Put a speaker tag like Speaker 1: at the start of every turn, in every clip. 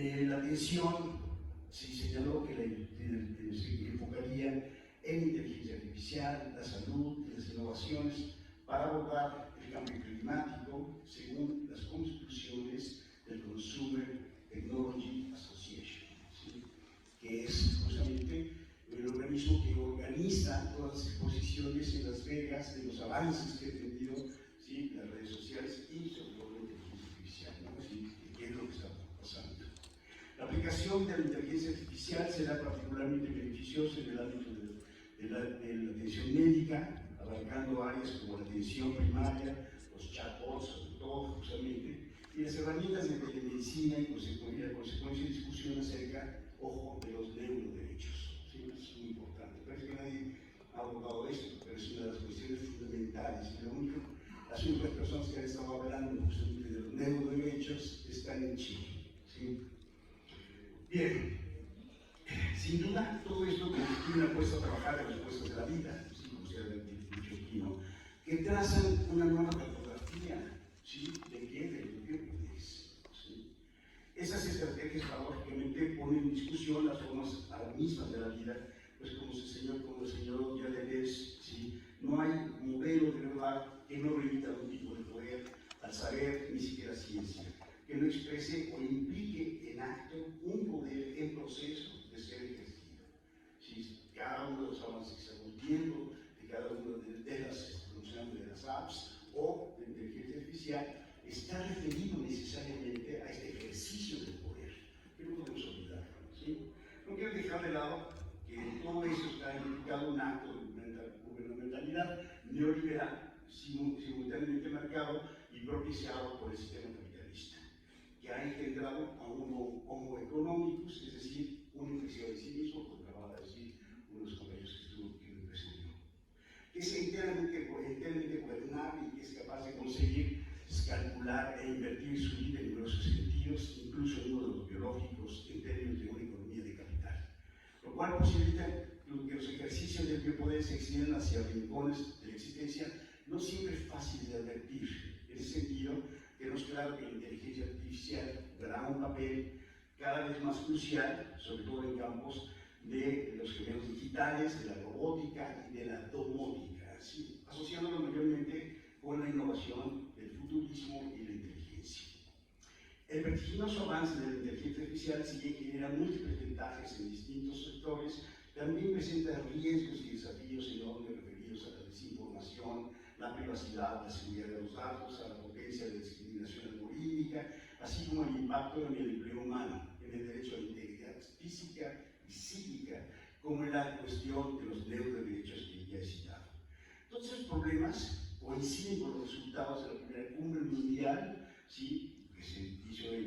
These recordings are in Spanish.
Speaker 1: La atención se señaló que se enfocaría en inteligencia artificial, la salud y las innovaciones para abordar el cambio climático según las conclusiones del Consumer Technology Association, ¿sí? Que es justamente el organismo que organiza todas las exposiciones en Las Vegas de los avances que ha tenido, ¿sí?, las redes sociales y sobre todo la inteligencia artificial, ¿no? ¿Sí? ¿Qué es lo que está pasando? La aplicación de la inteligencia artificial será particularmente beneficiosa en el ámbito de la atención médica, abarcando áreas como la atención primaria, los chatbots, sobre todo, justamente, y las herramientas de telemedicina y consecuencia de discusión acerca, ojo, de los neuroderechos. ¿Sí? Eso es muy importante. Parece que nadie ha abordado esto, pero es una de las cuestiones fundamentales. Y las únicas personas que han estado hablando justamente de los neuroderechos están en Chile. ¿Sí? Bien, sin duda, todo esto constituye una apuesta a trabajar en las puestas de la vida, ¿sí?, como se ha dicho aquí, ¿no?, que trazan una nueva cartografía, ¿sí?, de qué, de lo que es, ¿sí? Esas estrategias paradójicamente ponen en discusión las formas mismas de la vida, pues como el señor ya Deleuze, ¿sí?, no hay modelo de verdad que no remita a un tipo de poder, al saber, ni siquiera ciencia, que no exprese o implique en acto un poder en proceso de ser ejercido. ¿Sí? Cada uno de los avances que estamos viendo, de cada una de las apps o de inteligencia artificial, está referido necesariamente a este ejercicio del poder, que no podemos olvidarlo. ¿Sí? No quiero dejar de lado que todo eso está implicado en un acto de gubernamentalidad neoliberal, simultáneamente marcado y propiciado por el sistema capitalista, que ha engendrado a un homo económicos, es decir, una impresión de sí mismo, como acababa de decir uno de los compañeros que me precedió, que es enteramente gobernable y que es capaz de conseguir calcular e invertir su vida en numerosos sentidos, incluso en uno de los biológicos, en términos de una economía de capital, lo cual posibilita que los ejercicios del biopoder se extiendan hacia rincones de la existencia no siempre fáciles de advertir. En ese sentido, tenemos claro que la inteligencia artificial dará un papel cada vez más crucial, sobre todo en campos de los gemelos digitales, de la robótica y de la domótica, ¿sí?, asociándolo mayormente con la innovación, el futurismo y la inteligencia. El vertiginoso avance de la inteligencia artificial, si bien genera múltiples ventajas en distintos sectores, también presenta riesgos y desafíos enormes referidos a la desinformación, la privacidad, la seguridad de los datos, a la potencia de discriminación algorítmica, así como el impacto en el empleo humano, en el derecho a la integridad física y psíquica, como en la cuestión de los neuroderechos que ya he citado. Todos esos problemas coinciden con los resultados de la primera cumbre mundial, ¿sí?, que se hizo en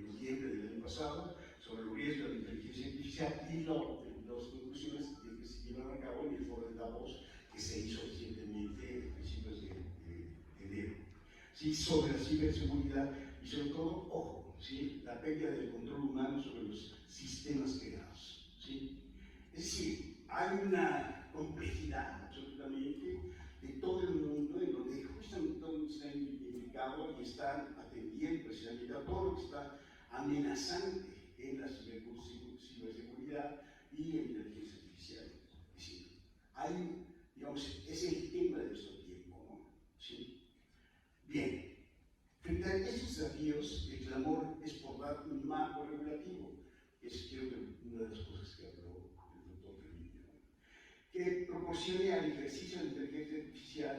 Speaker 1: noviembre del año pasado, sobre el riesgo de la inteligencia artificial y las conclusiones que se llevaron a cabo en el foro de Davos, que se hizo recientemente a principios de enero, ¿sí?, sobre la ciberseguridad y sobre todo, ojo, ¿sí?, la pérdida del control humano sobre los sistemas creados, ¿sí? Es decir, hay una complejidad absolutamente de todo el mundo en donde justamente todo está identificado y están atendiendo precisamente a todo lo que está amenazante en la ciberseguridad y la inteligencia artificial. Es decir, digamos, es el tema de nuestro tiempo, ¿no? ¿Sí? Bien, frente a estos desafíos, el clamor es por dar un marco regulativo, que es creo que una de las cosas que habló el doctor Fermín, que proporcione al ejercicio de inteligencia artificial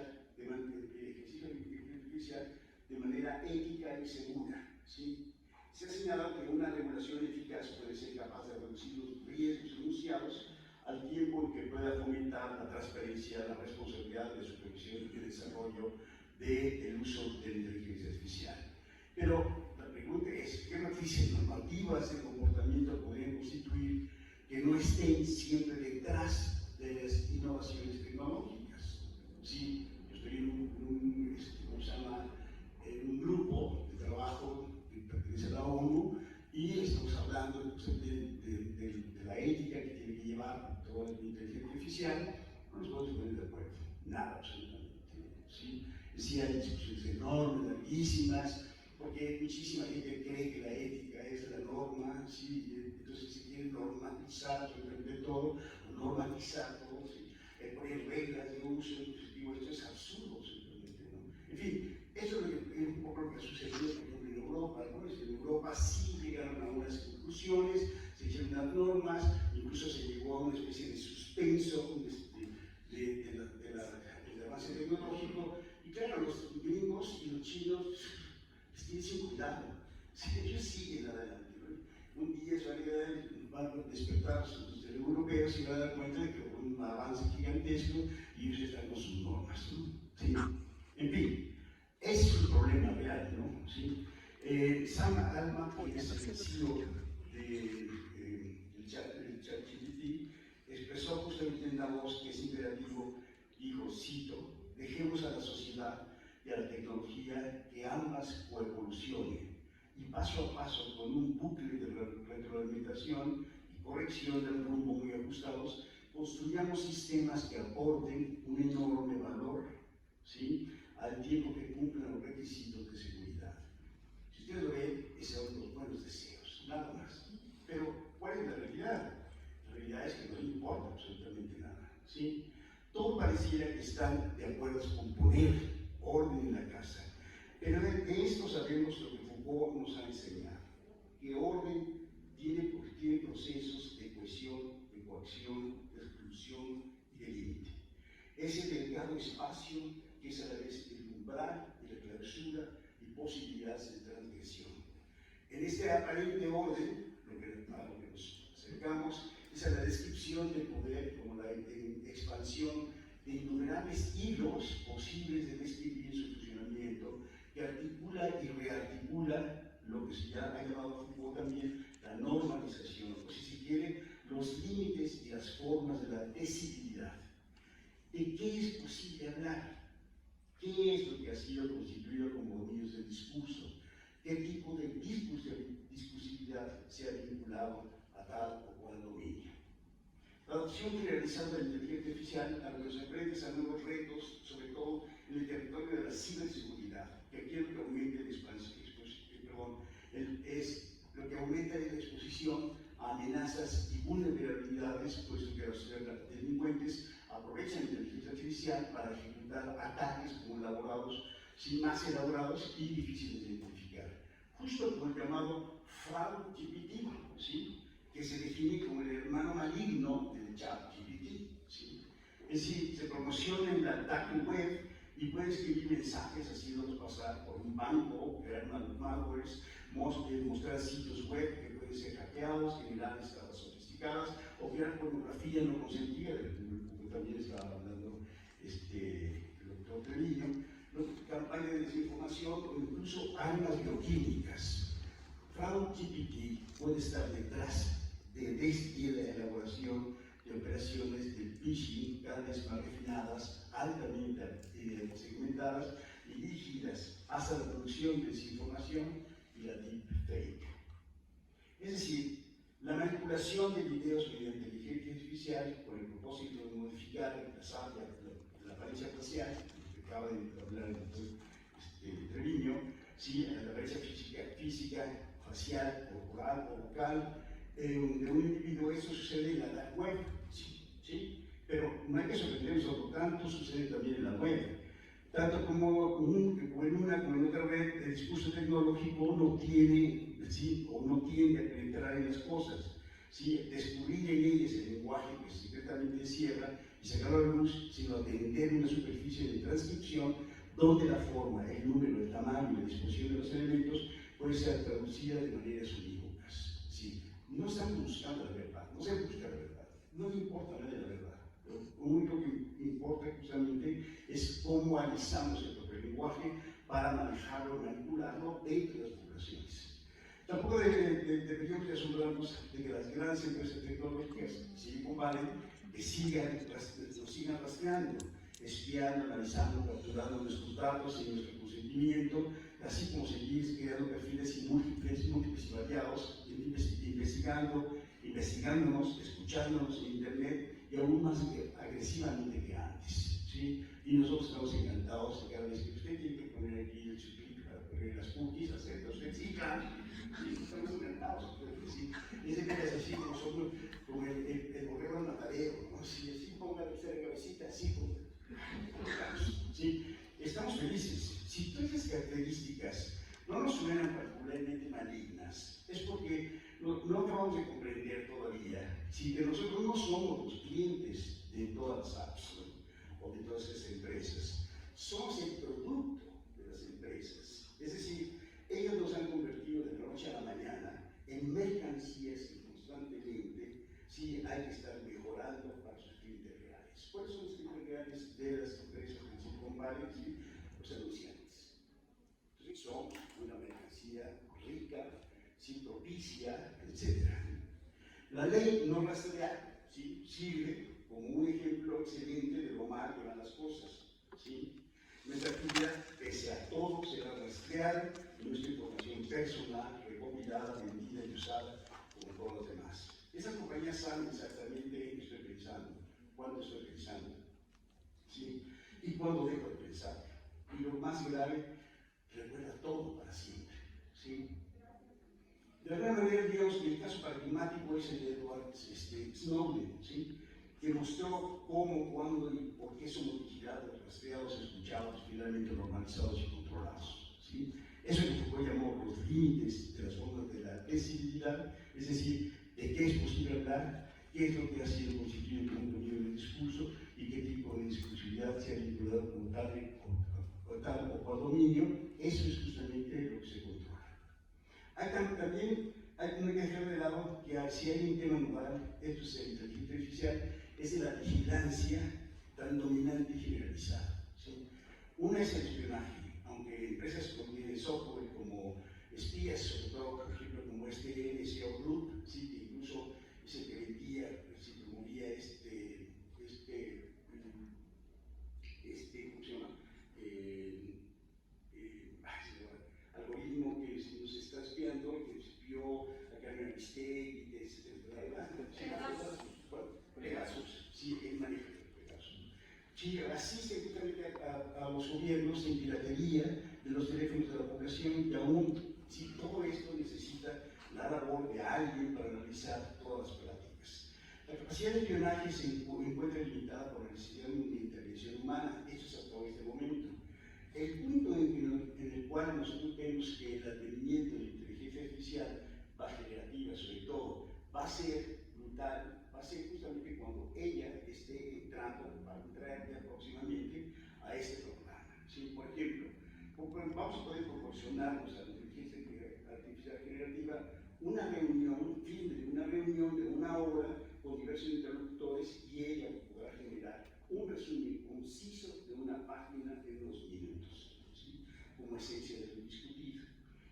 Speaker 1: de manera ética y segura, ¿sí? Se ha señalado que una regulación eficaz puede ser capaz de reducir los riesgos enunciados al tiempo en que pueda fomentar la transparencia, la responsabilidad de supervisión y el desarrollo del uso de la inteligencia artificial. Pero la pregunta es, ¿qué matrices normativas de comportamiento podrían constituir que no estén siempre detrás de las innovaciones tecnológicas? Sí, yo estoy en un grupo de trabajo que pertenece a la ONU y estamos hablando de la ética que tiene que llevar toda la inteligencia artificial. No nos podemos poner de acuerdo, nada absolutamente, ¿sí? Sí, hay discusiones enormes, larguísimas, porque Muchísima gente cree que la ética es la norma, ¿sí? Entonces se quiere normalizar absolutamente todo, normatizar todo, ¿sí? Poner reglas de uso, entonces digo, esto es absurdo simplemente, ¿no? En fin, eso es, es un poco lo que ha sucedido, por ejemplo, en Europa, ¿no? En Europa sí llegaron a unas conclusiones, se hicieron unas normas, incluso se llegó a una especie de suspenso del avance tecnológico, y claro, los gringos y los chinos tienen sin cuidado, si ellos siguen adelante, ¿no? Un día van a despertar los europeos y van a dar cuenta de que hubo un avance gigantesco y ellos están con sus normas, ¿no? ¿Sí? En fin, ese es un problema real, ¿no? ¿Sí? Sam Altman, que es el CEO del ChatGPT, expresó justamente en una voz que es imperativo, dijo, cito, dejemos a la sociedad y a la tecnología que ambas coevolucionen y paso a paso con un bucle de retroalimentación y corrección del rumbo muy ajustados, construyamos sistemas que aporten un enorme valor, ¿sí?, al tiempo que cumplan los requisitos de seguridad. Si ustedes lo ven, esos son los buenos deseos, nada más. Pero, ¿cuál es la realidad? La realidad es que no importa absolutamente nada, ¿sí? Todo pareciera que están de acuerdo con poner orden en la casa. Pero de esto sabemos lo que Foucault nos ha enseñado, que orden tiene procesos de cohesión, de coacción, de exclusión y de límite. Ese delgado espacio que es a la vez el umbral de la clausura y posibilidades de transgresión. En este aparente orden, a lo que nos acercamos, es a la descripción del poder como la expansión de innumerables hilos posibles de describir su funcionamiento, que articula y rearticula lo que se ha llamado Foucault también la normalización, o si se quiere, los límites y las formas de la decidibilidad. ¿De qué es posible hablar? ¿Qué es lo que ha sido constituido como dominios del discurso? ¿Qué tipo de discursividad se ha vinculado a tal o cual dominio? La adopción generalizada de la inteligencia artificial a los frentes a nuevos retos, sobre todo en el territorio de la ciberseguridad, que aquí es lo que aumenta lo que aumenta la exposición a amenazas y vulnerabilidades, puesto que los delincuentes aprovechan la inteligencia artificial para ejecutar ataques como más elaborados y difíciles de identificar. Justo como el llamado FraudGPT, ¿sí?, que se define como el hermano maligno del ChatGPT, ¿sí? Es decir, se promociona en la dark web y puede escribir mensajes haciéndolos pasar por un banco, crear malwares, mostrar sitios web que pueden ser hackeados, generar estafas sofisticadas o crear pornografía no consentida, del que también estaba hablando el doctor Treviño, campaña de desinformación o incluso armas bioquímicas. FraudGPT puede estar detrás de la elaboración de operaciones de phishing cada vez más refinadas, altamente segmentadas y dirigidas hacia la producción de desinformación y la deepfake. Es decir, la manipulación de videos mediante inteligencia artificial con el propósito de modificar, reemplazar la apariencia facial, que acaba de hablar el doctor Treviño, ¿sí?, la apariencia física, facial, corporal o vocal de un individuo. Eso sucede en la dark web, ¿sí? Pero no hay que sorprendernos, por tanto sucede también en la web. Tanto como en una como en otra red, el discurso tecnológico no tiene, ¿sí?, o no tiende a penetrar en las cosas, ¿sí?, descubrir en ellas el lenguaje que secretamente encierra y sacarlo a la luz, sino atender una superficie de transcripción donde la forma, el número, el tamaño y la disposición de los elementos puede ser traducida de maneras unívocas, ¿sí? No están buscando la verdad, no se busca la verdad, no le importa nada de la verdad. Lo único que importa justamente es cómo analizamos el propio lenguaje para manejarlo, manipularlo dentro de las poblaciones. Tampoco deberíamos asombrarnos de que las grandes empresas tecnológicas, Silicon Valley, nos sigan rastreando, espiando, analizando, capturando nuestros datos y nuestro consentimiento, así como seguir creando perfiles múltiples y variados, investigándonos, escuchándonos en Internet y aún más agresivamente que antes, ¿sí? Y nosotros estamos encantados de cada vez que usted tiene que poner aquí el chip para las cookies, acepta usted, sí, claro, sí, estamos encantados, sí, ese que es así como nosotros, como el borrego al matadero, ¿no? Si así ponga usted la cabecita, así, sí, estamos felices. Si todas esas características no nos suenan particularmente malignas, es porque no acabamos de comprender todavía si que nosotros no somos los clientes de todas las apps, ¿no? O de todas esas empresas, somos el producto de las empresas. Es decir, ellos nos han convertido de la noche a la mañana en mercancías que constantemente sí hay que estar mejorando para sus clientes reales. ¿Cuáles son los clientes reales de las empresas en Silicon Valley? ¿Sí? Los anunciantes. Entonces son una mercancía rica, sí, propicia, etc. La ley no rastrear, ¿sí? Sirve como un ejemplo excelente de lo mal que van las cosas, ¿sí? Nuestra actividad, pese a todo, será rastreada y nuestra información personal, recopilada, vendida y usada como todos los demás. Esas compañías saben exactamente qué estoy pensando, cuándo estoy pensando, ¿sí? Y cuándo dejo de pensar. Y lo más grave, recuerda todo para siempre, ¿sí? De alguna manera, digamos que el caso paradigmático es el de Edward Snowden, ¿sí? Que mostró cómo, cuándo y por qué somos vigilados, rastreados, escuchados, finalmente normalizados y controlados, ¿sí? Eso es lo que Foucault llamó los límites de las formas de la decidibilidad, es decir, de qué es posible hablar, qué es lo que ha sido constituido como un dominio del discurso y qué tipo de discursividad se ha vinculado como tal o cual dominio. Eso es justamente lo que se controla. También hay que dejar de lado que si hay un tema moral, esto es la inteligencia artificial, es de la vigilancia tan dominante y generalizada, ¿sí? Una es el espionaje, aunque empresas de software como espías, sobre todo, por ejemplo, como NSO Group, ¿sí? Que incluso es el que vendía, se promovía ¿cómo se llama? Algoritmo que nos está espiando, que espió a Carmen Aristegui, que es Pegasus, sí, él maneja Pegasus. Sí, asiste justamente a los gobiernos en piratería de los teléfonos de la población y aún, sí, todo esto necesita la labor de alguien para analizar todas las prácticas. La capacidad de espionaje se encuentra limitada por la necesidad de una intervención humana, eso es hasta este momento. El punto en el cual nosotros vemos que el advenimiento de la inteligencia artificial va generativa, sobre todo, va a ser brutal, va a ser justamente cuando ella esté entrando, va a entrar ya próximamente a este programa. ¿Sí? Por ejemplo, vamos a poder proporcionarnos a la inteligencia artificial generativa una reunión, fin de una reunión de una hora con diversos interlocutores y ella podrá generar un resumen conciso de una página en unos minutos, ¿sí? Como esencia de lo discutido.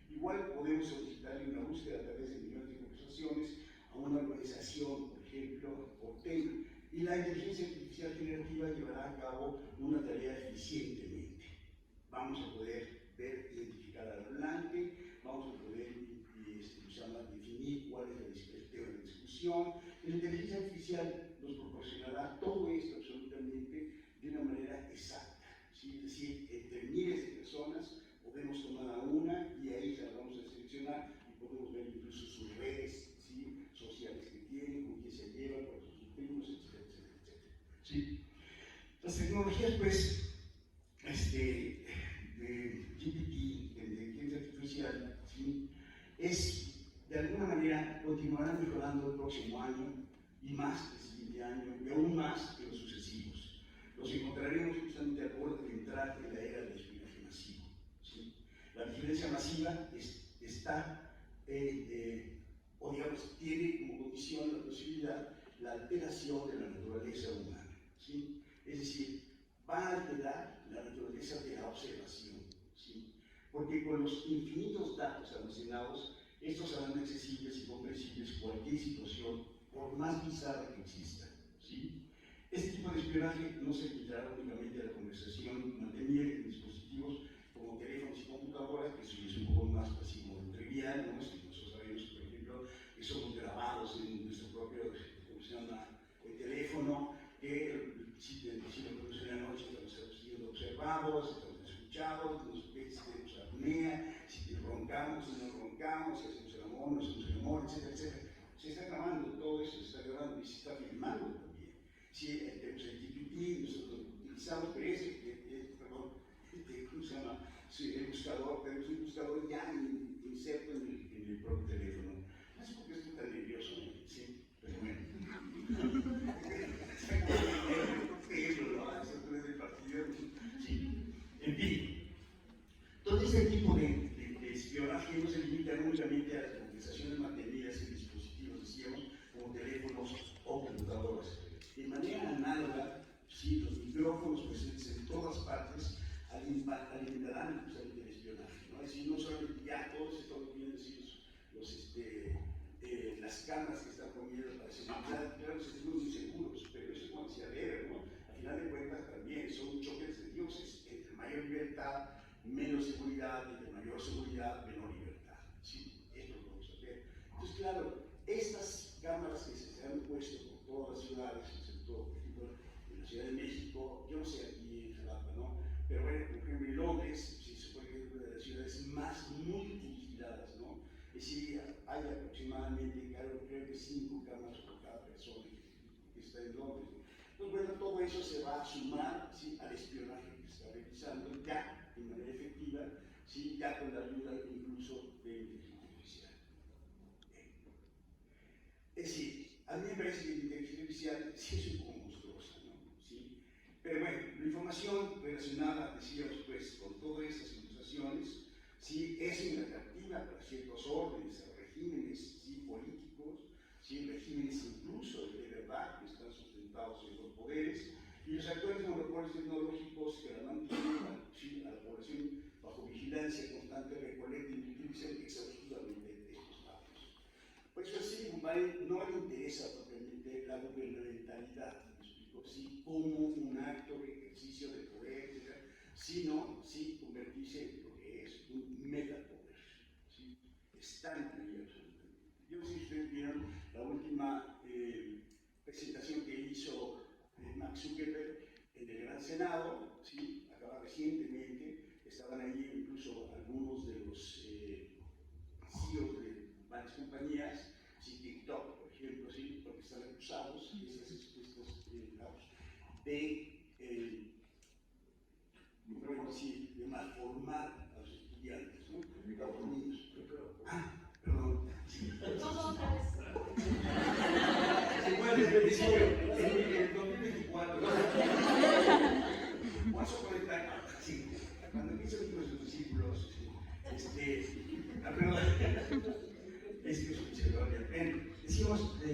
Speaker 1: Igual podemos solicitarle una búsqueda a través de millones de conversaciones a una organización, por ejemplo, por tema, y la inteligencia artificial generativa llevará a cabo una tarea eficientemente. Vamos a poder ver, identificar al hablante, vamos a poder definir cuál es el tema de discusión. La inteligencia artificial nos proporcionará todo esto absolutamente de una manera exacta, ¿sí? Es decir, entre miles de personas podemos tomar a una y ahí la vamos a seleccionar y podemos ver incluso sus redes, ¿sí? Sociales que tienen, con quién se llevan, con sus primos, etcétera, etcétera, etcétera, ¿sí? Las tecnologías, pues, de GPT, de inteligencia artificial, ¿sí? De alguna manera continuarán mejorando el próximo año y más el siguiente año y aún más que los sucesivos. Los encontraremos justamente al borde de entrar en la era del espionaje masivo, ¿sí? La vigilancia masiva está, o digamos, tiene como condición la posibilidad, la alteración de la naturaleza humana, ¿sí? Es decir, va a alterar la naturaleza de la observación, ¿sí? Porque con los infinitos datos almacenados, estos harán accesibles y comprensibles cualquier situación, por más bizarra que exista, ¿sí? Este tipo de espionaje no se limitará únicamente a la conversación mantenida en dispositivos como teléfonos y computadoras, que eso es un poco más así como trivial, ¿no? Si nosotros sabemos, por ejemplo, que somos grabados en nuestro propio, ¿cómo se llama?, el teléfono, que si lo produce en la noche estamos siendo observados, estamos escuchados, nos tenemos apnea, ahorcamos, si hacemos el amor, no hacemos el amor, etcétera, etcétera. Se está grabando todo eso, se está grabando y se está filmando también. Sí, tenemos el TPP, nosotros utilizamos, pero ¿cómo se llama? Sí, el buscador, tenemos un buscador ya inserto en el propio teléfono. No sé por qué estoy tan nervioso, sí, pero bueno. Sí. En fin, todo este tipo de espionaje no se limita únicamente a las conversaciones mantenidas en dispositivos, decíamos, como teléfonos o computadoras. De manera análoga, sí, los micrófonos presentes en todas partes alimentarán justamente el espionaje, ¿no? Es decir, no solamente ya todos estamos viendo las cámaras que están poniendo para seguridad, claro, estamos muy seguros, pero eso es como decía Weber, ¿no? Al final de cuentas también son choques de dioses, entre mayor libertad, menos seguridad, entre mayor seguridad, menor libertad. Sí, esto lo vamos a ver. Entonces, claro, estas cámaras que se han puesto por todas las ciudades, excepto, por ejemplo, en la Ciudad de México, yo no sé aquí en Jalapa, ¿no? Pero bueno, por ejemplo, en Londres, sí, se supone que es una de las ciudades más multivigiladas, ¿no? Es decir, hay aproximadamente, creo que 5 cámaras por cada persona que está en Londres. Pues bueno, todo eso se va a sumar, ¿sí?, al espionaje que se está realizando ya de manera efectiva, ¿sí?, ya con la ayuda incluso de inteligencia artificial. Es decir, a mí me parece que la inteligencia artificial sí es un poco monstruosa, ¿no? ¿Sí? Pero bueno, la información relacionada, decíamos, pues, con todas estas ilustraciones, ¿sí?, es muy atractiva para ciertos órdenes, regímenes, ¿sí?, políticos, ¿sí?, regímenes incluso de verdad que están sustentados en los poderes, y los actuales monopolios tecnológicos que la mantienen, ¿sí?, a la población bajo vigilancia constante recolectan y utilizan exhaustivamente estos datos. Por eso sí, no le interesa propiamente la gubernamentalidad, ¿sí?, como un acto de ejercicio de poder, etc., sino sí convertirse en lo que es un megapoder. ¿Sí? Está ahí absolutamente. Yo no sé si ustedes vieron la última presentación que hizo Mark Zuckerberg en el Gran Senado, ¿sí?, acaba recientemente, estaban allí incluso algunos de los CEOs de varias compañías, ¿sí?, TikTok, por ejemplo, ¿sí?, porque están acusados de malformar a los estudiantes, ¿no?, a los niños. Perdón. Se puede decir en el 2024. Vamos a conectar. Sí, cuando empiezan nuestros discípulos, perdón, es que es un observador. Decimos que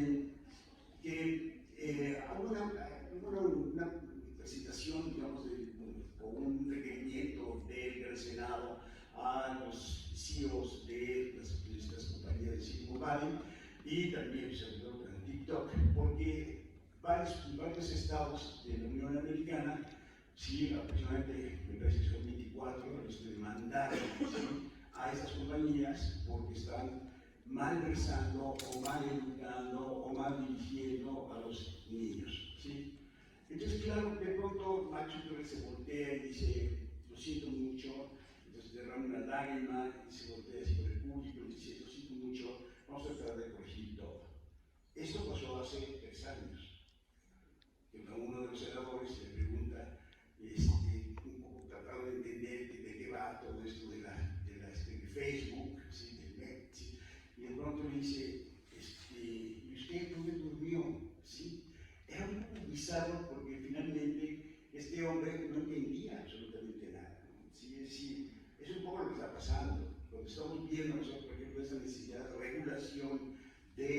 Speaker 1: hubo una presentación, digamos, o un requerimiento del Senado a los CEOs de las compañías de Silicon Valley y también se habló de TikTok, porque varios estados de la Unión Americana, sí, aproximadamente, me parece que son 24, los demandaron, ¿sí?, a esas compañías porque están malversando o mal educando o mal dirigiendo a los niños, ¿sí? Entonces, claro, de pronto Mark Zuckerberg se voltea y dice, lo siento mucho, entonces derrama una lágrima y se voltea así por el público y dice, lo siento mucho, vamos a tratar de corregir todo. Esto pasó hace 3 años, que a uno de los senadores le pregunta, un poco tratando de entender de qué va todo esto de Facebook, ¿sí?, del net, ¿sí?, y de pronto le dice, ¿y usted dónde durmió? ¿Sí? Era un poco bizarro porque finalmente este hombre no entendía absolutamente nada, ¿no? ¿Sí? Es decir, es un poco lo que está pasando, lo que estamos viendo nosotros, por ejemplo, esa necesidad de regulación de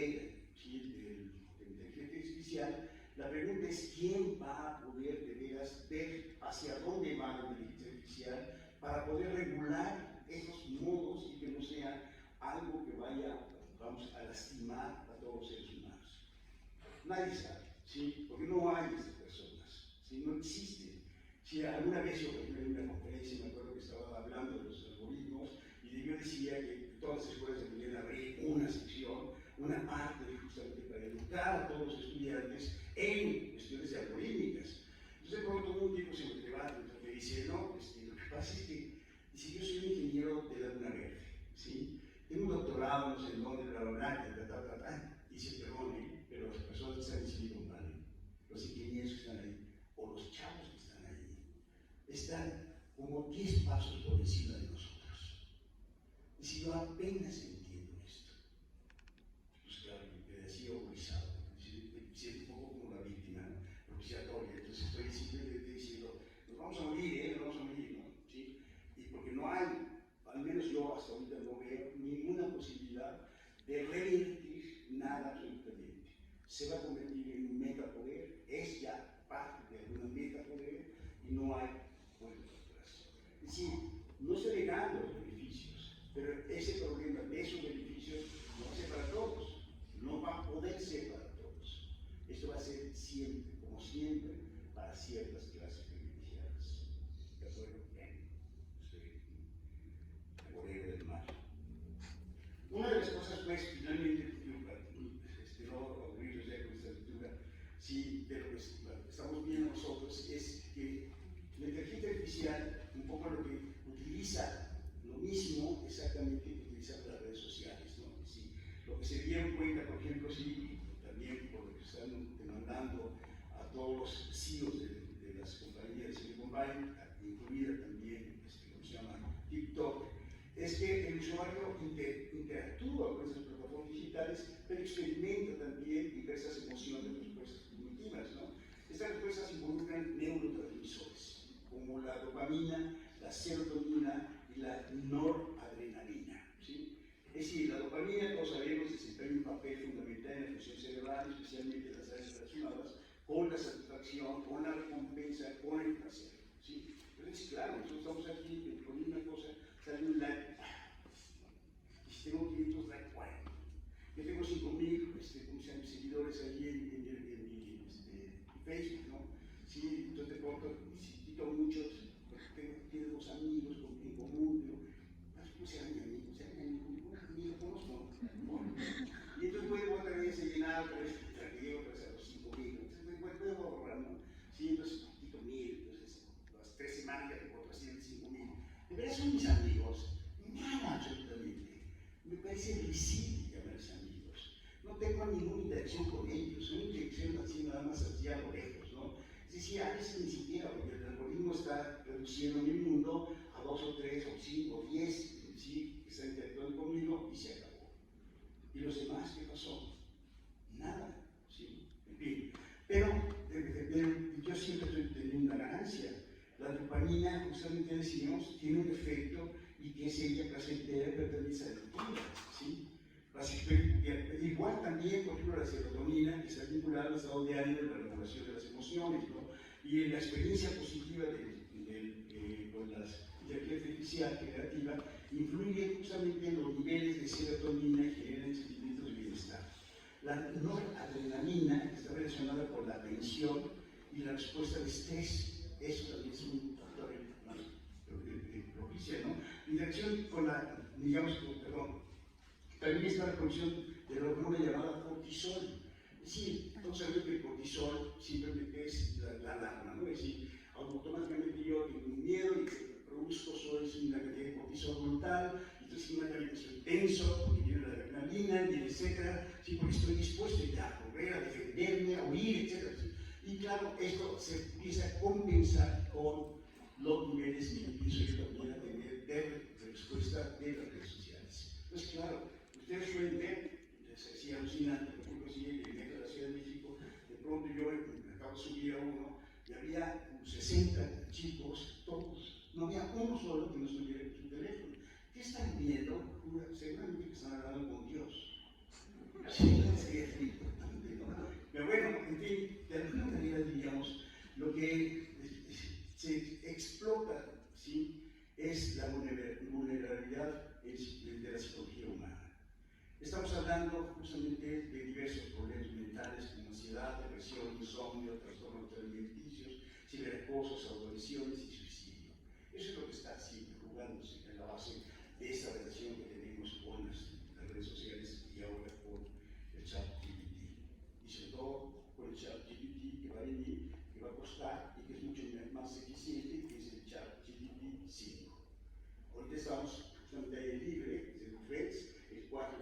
Speaker 1: inteligencia artificial. La pregunta es quién va a poder de veras ver hacia dónde va la inteligencia artificial para poder regular esos modos y que no sea algo que vaya, vamos, a lastimar a todos los seres humanos. Nadie sabe, ¿sí?, porque no hay estas personas, ¿sí?, no existen. Si alguna vez yo, por ejemplo, en una conferencia, me acuerdo que estaba hablando de los algoritmos y yo decía que todas las escuelas deberían abrir una sección, una parte justamente para educar a todos los estudiantes en cuestiones de algorítmicas. Entonces, por todo un tipo se me levanta y me dice, no, lo que pasa es que dice, yo soy un ingeniero de la Luna Verde, ¿sí?, tengo un doctorado, no sé en dónde, y se perdone, pero las personas que están en Silicon Valley, los ingenieros que están ahí, o los chavos que están ahí, están como 10 pasos por encima de nosotros. Y si yo apenas entiendo esto, pues claro, me decía horrorizado, me siento un poco como la víctima, ¿no? Porque si acabo, entonces estoy simplemente diciendo, nos vamos a morir, nos vamos a morir, ¿no? ¿Sí? Y porque no hay, al menos yo hasta ahorita no veo ninguna posibilidad de revertir nada absolutamente. Se va a convertir en un metapoder, es ya parte de una metapoder y no hay vuelta atrás. Es decir, no estoy negando los beneficios, pero ese problema de esos beneficios no va a ser para todos, no va a poder ser para todos. Esto va a ser siempre, como siempre, para ciertas clases privilegiadas. ¿De acuerdo? Bien, estoy agorero del mal. Una de las cosas, pues, finalmente, no aburrirnos ya con esta lectura, sí, de lo que estamos viendo nosotros, es que la inteligencia artificial, un poco lo que utiliza, lo mismo exactamente que utiliza las redes sociales, ¿no? Sí, lo que se dieron cuenta, por ejemplo, sí, también por lo que están demandando a todos los CEOs de las compañías de Silicon Valley, incluida también, ¿cómo se llama? TikTok, es que el usuario interactúa con esas plataformas digitales, pero experimenta también diversas emociones, respuestas cognitivas, ¿no? Estas respuestas involucran neurotransmisores, como la dopamina, la serotonina y la noradrenalina, ¿sí? Es decir, la dopamina, todos sabemos, desempeña un papel fundamental en la función cerebral, especialmente las áreas relacionadas con la satisfacción, con la recompensa, con el placer, ¿sí? Entonces, claro, nosotros estamos aquí con una cosa, sale un like, y si tengo 500 likes, bueno, yo tengo 5,000 seguidores ahí en mi Facebook, ¿no? Sí, entonces te pongo, si quito muchos, porque tengo 2 amigos en común, digo, ¿cómo se llama mi amigo? ¿Se llama mi amigo? Ni lo conozco, ¿no? Y entonces puedo otra vez llenar, otra vez, que llego otra vez a los 5,000, entonces puedo ahorrar, ¿no? Sí, entonces quito 1,000, entonces las 3 semanas ya tengo 305,000. De verdad son mis amigos, nada absolutamente. Me parece visible llamarles amigos. No tengo ninguna interacción con ellos, son interacciones así nada más así a lo lejos, ¿no? Es decir, a veces ni siquiera, porque el algoritmo está reduciendo mi mundo a 2 o 3 o 5 o 10, ¿sí? Que están interactuando conmigo y se acabó. ¿Y los demás qué pasó? Nada, ¿sí? En fin. Pero yo siempre estoy teniendo una ganancia. La dopamina, justamente decimos, tiene un efecto y que es ella placentera, pero también selectiva, ¿sí? Igual también, por ejemplo, la serotonina, que está vinculada al estado de ánimo y la regulación de las emociones, ¿no? Y en la experiencia positiva con la inteligencia artificial generativa, influye justamente en los niveles de serotonina y generan sentimientos de bienestar. La noradrenalina está relacionada con la atención y la respuesta de estrés. Eso también es un factor propicia, ¿no? Interacción con la, digamos, perdón, también está la producción de la hormona llamada cortisol. Es decir, todos sabemos que el cortisol simplemente es la alarma, ¿no? Es decir, automáticamente yo tengo un miedo y produzco una cantidad de cortisol brutal, entonces una alimentación tenso, porque viene la adrenalina, y etcétera, sí, porque estoy dispuesto ya a correr, a defenderme, a huir, etcétera. ¿Sí? Y claro, esto se empieza a compensar con los niveles que empiezo yo también a tener de respuesta de las redes sociales. Entonces, claro, ustedes suelen ver, es así alucinante, por ejemplo, si en el metro de la Ciudad de México, de pronto yo me acabo de subir a uno y había como 60 chicos, todos, no había uno solo que no estuviera en su teléfono. ¿Qué están viendo? Seguramente que están hablando con Dios. Sí, es importante, ¿no? Pero bueno, en fin, de alguna manera diríamos, lo que se explota, ¿sí? Es la vulnerabilidad de la psicología humana. Estamos hablando justamente de diversos problemas mentales como ansiedad, depresión, insomnio, trastornos alimenticios, ciberacosos, adolescencias y suicidio. Eso es lo que está siempre jugándose en la base de esta relación que tenemos con las redes sociales y ahora con el chat GPT. Y sobre todo con el chat GPT que va a venir, que va a costar y que es mucho más eficiente, que es el chat GPT 5. Ahorita estamos justamente ahí libre, es el Threads, el 4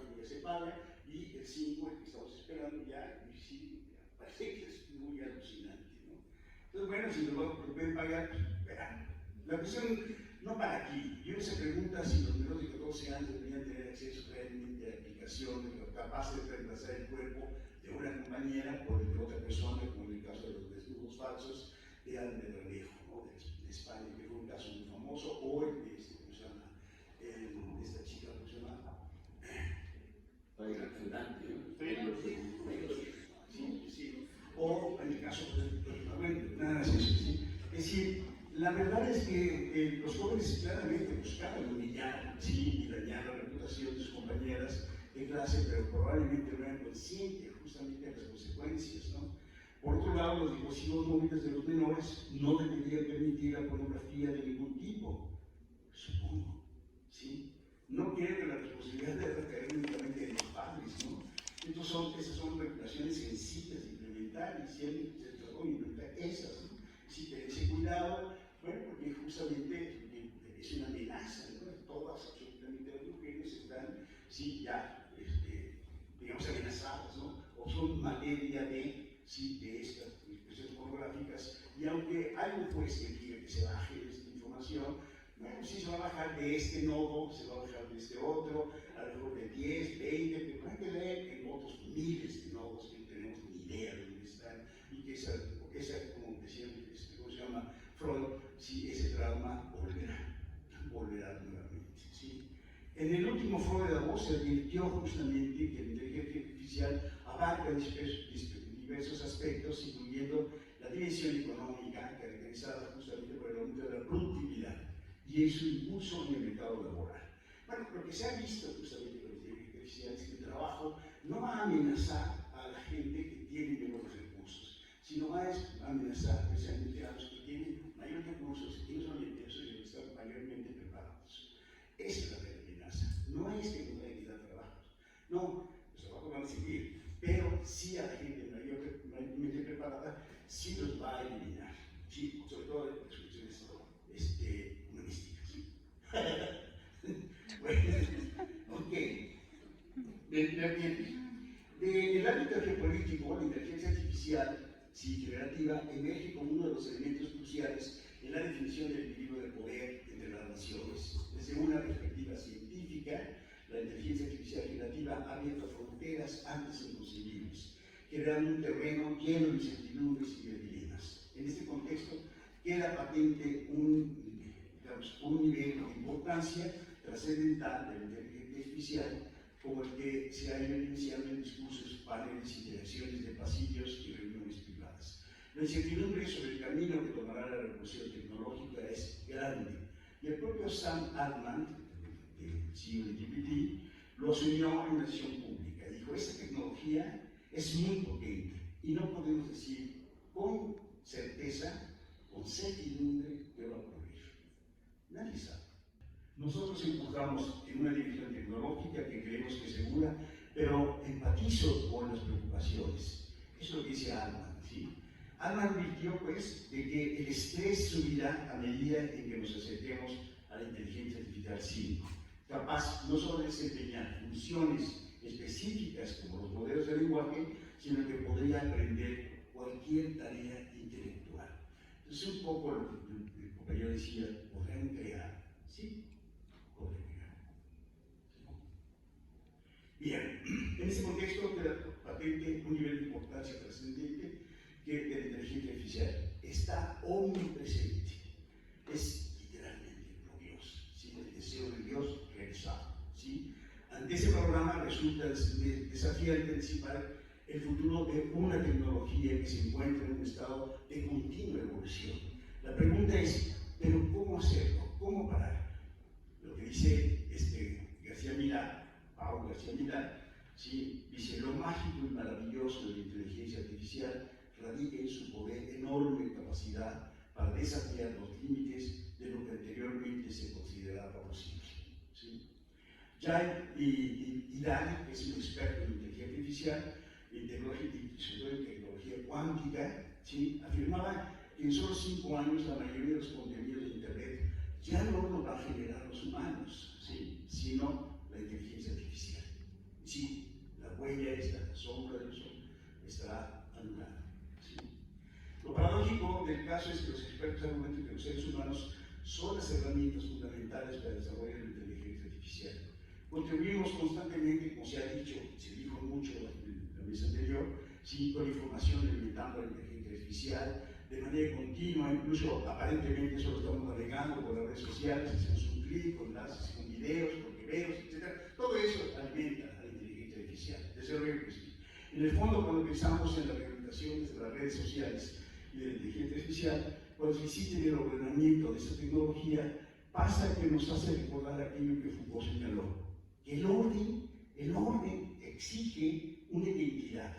Speaker 1: bueno, si lo pueden pagar, pues, verán. La cuestión no para aquí. Y uno se pregunta si los menores de 14 años deberían tener acceso realmente a aplicaciones capaces de reemplazar el cuerpo de una compañera por el de otra persona, como en el caso de los desnudos falsos de Albert Alejo, ¿no? de España, que fue un caso muy famoso, o el de ¿cómo se llama? Esta chica, ¿cómo se llama? Sí, sí. O en el caso de nada es eso, ¿sí? Es decir, la verdad es que los jóvenes claramente buscaban humillar, sí, y dañar la reputación de sus compañeras de clase, pero probablemente no eran conscientes justamente de las consecuencias, ¿no? Por otro lado, los dispositivos móviles de los menores no deberían permitir la pornografía de ningún tipo, supongo, ¿sí? No quieren la responsabilidad de recaer únicamente de los padres, ¿no? Entonces, esas son regulaciones sencillas de implementar y si alguien se trató de implementar esas, ¿no? Si te ese cuidado, bueno, porque justamente es una amenaza, ¿no? Todas, absolutamente las mujeres están, sí, ya, digamos, amenazadas, ¿no? O son materia de, sí, de estas expresiones pornográficas, y aunque hay un juez que diga que se baje esta información, bueno, sí se va a bajar de este nodo, se va a bajar de este otro, a lo mejor de 10, 20, pero hay que leer en otros miles de nodos que no tenemos ni idea de dónde están, y que esa como decía, ¿cómo se llama? Freud, sí, ese trauma volverá nuevamente, ¿sí? En el último foro de Davos se advirtió justamente que la inteligencia artificial abarca diversos aspectos, incluyendo la dimensión económica, caracterizada justamente por el aumento de la productividad y su impulso en el mercado laboral. Bueno, lo que se ha visto justamente con la inteligencia artificial es que el trabajo no va a amenazar a la gente que tiene menores recursos, sino va a amenazar precisamente a los que tienen mayores recursos y no solamente eso, sino que están mayormente preparados. Esa es la gran amenaza. No es que no vayan a dar trabajos. No, los trabajos van a seguir, pero sí a la gente mayormente preparada, sí los va a eliminar. Sí, sobre todo de las cuestiones humanísticas. ¿Sí? Bueno, ok. En el ámbito geopolítico, la inteligencia artificial generativa emerge como uno de los elementos cruciales en la definición del equilibrio de poder entre las naciones. Desde una perspectiva científica, la inteligencia artificial generativa ha abierto fronteras antes inconcebibles, generando un terreno lleno de incertidumbres y de dilemas. En este contexto, queda patente un nivel de importancia trascendental de la inteligencia artificial, como el que se ha ido iniciando en discursos, paneles, interacciones de pasillos y reuniones privadas. La incertidumbre sobre el camino que tomará la revolución tecnológica es grande, y el propio Sam Altman, el CEO de GPT, lo asumió en una sesión pública. Dijo: esta tecnología es muy potente y no podemos decir con certeza, con certidumbre, qué va a ocurrir. Nadie sabe. Nosotros empujamos en una dirección tecnológica que creemos que es segura, pero empatizo con las preocupaciones. Es lo que dice Altman, ¿sí? Altman advirtió, pues, de que el estrés subirá a medida en que nos acerquemos a la inteligencia artificial 5, capaz no solo de desempeñar funciones específicas como los modelos de lenguaje, sino que podría aprender cualquier tarea intelectual. Entonces, un poco lo que el compañero decía, podrán crear, ¿sí? Bien, en ese contexto queda patente un nivel de importancia trascendente que de la inteligencia artificial está omnipresente. Es literalmente glorioso, ¿sí? El deseo de Dios realizado, ¿sí? Ante ese programa resulta desafiante anticipar el futuro de una tecnología que se encuentra en un estado de continua evolución. La pregunta es, ¿pero cómo hacerlo? ¿Cómo parar? Lo que dice García Milán, Pablo García Milán, ¿sí? Dice: lo mágico y maravilloso de la inteligencia artificial radica en su poder, enorme capacidad para desafiar los límites de lo que anteriormente se consideraba posible, ¿sí? Jay Hidalgo, que es un experto en inteligencia artificial y sobre todo en tecnología cuántica, ¿sí? Afirmaba que en solo 5 años la mayoría de los contenidos de Internet ya no los va a generar los humanos, ¿sí? Sino la inteligencia artificial. Sí, la huella esta, la sombra del sol, estará anulada, ¿sí? Lo paradójico del caso Contribuimos constantemente, como se ha dicho, se dijo mucho en la mesa anterior, sí, con información alimentando la inteligencia artificial de manera continua, incluso aparentemente solo estamos navegando por las redes sociales, hacemos un clic con enlaces, con videos, con videos, etc. Todo eso alimenta a la inteligencia artificial, desde luego que sí. En el fondo, cuando pensamos en las reglamentaciones de las redes sociales y de la inteligencia artificial, cuando se insiste en el ordenamiento de esta tecnología, pasa que nos hace recordar aquello que Foucault señaló. El orden exige una identidad,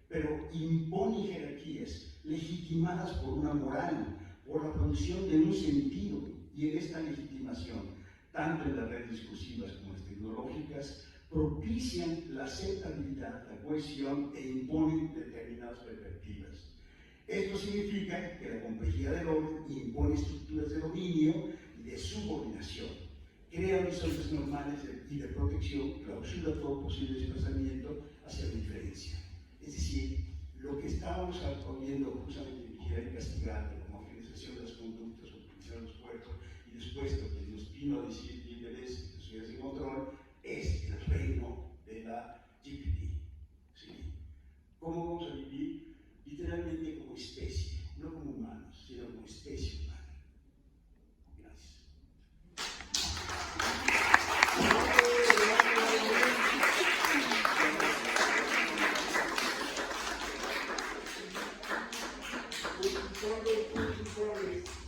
Speaker 1: pero impone jerarquías legitimadas por una moral, por la producción de un sentido, y en esta legitimación, tanto en las redes discursivas como las tecnológicas, propician la aceptabilidad, la cohesión e imponen determinadas perspectivas. Esto significa que la complejidad del orden impone estructuras de dominio y de subordinación, crea horizontes normales y de protección, clausura todo posible desplazamiento hacia la diferencia. Es decir, lo que estábamos oyendo justamente vigilar y castigar, como organización de las conductas, optimización de los puertos, y después lo que nos vino a decir líderes de sociedades de control, es el reino de la GPT. ¿Sí? ¿Cómo vamos a vivir? Literalmente como especie, no como humanos, sino como especie humana. Gracias.
Speaker 2: Progress.